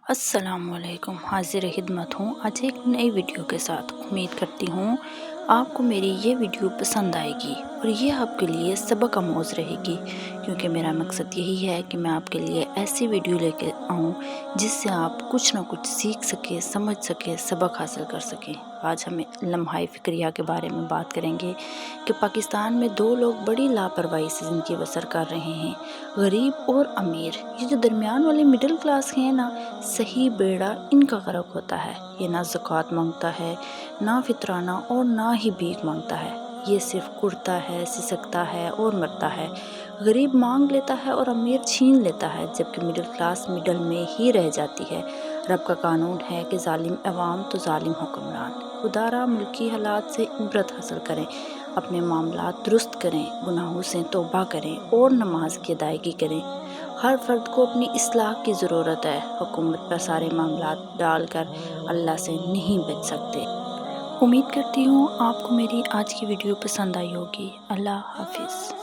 السلام علیکم، حاضر خدمت ہوں آج ایک نئی ویڈیو کے ساتھ۔ امید کرتی ہوں آپ کو میری یہ ویڈیو پسند آئے گی اور یہ آپ کے لیے سبق آموز رہے گی، کیونکہ میرا مقصد یہی ہے کہ میں آپ کے لیے ایسی ویڈیو لے کے آؤں جس سے آپ کچھ نہ کچھ سیکھ سکیں، سمجھ سکیں، سبق حاصل کر سکیں۔ آج ہم لمحہ فکریہ کے بارے میں بات کریں گے کہ پاکستان میں دو لوگ بڑی لاپرواہی سے زندگی بسر کر رہے ہیں، غریب اور امیر۔ یہ جو درمیان والے مڈل کلاس ہیں نا، صحیح بیڑا ان کا غرق ہوتا ہے۔ یہ نہ زکوٰۃ مانگتا ہے، نہ فطرانہ اور نہ ہی بھیک مانگتا ہے۔ یہ صرف اڑتا ہے، سسکتا ہے اور مرتا ہے۔ غریب مانگ لیتا ہے اور امیر چھین لیتا ہے، جبکہ مڈل کلاس مڈل میں ہی رہ جاتی ہے۔ رب کا قانون ہے کہ ظالم عوام تو ظالم حکمران۔ خدا را ملکی حالات سے عبرت حاصل کریں، اپنے معاملات درست کریں، گناہوں سے توبہ کریں اور نماز کی ادائیگی کریں۔ ہر فرد کو اپنی اصلاح کی ضرورت ہے۔ حکومت پر سارے معاملات ڈال کر اللہ سے نہیں بچ سکتے۔ امید کرتی ہوں آپ کو میری آج کی ویڈیو پسند آئی ہوگی۔ اللہ حافظ۔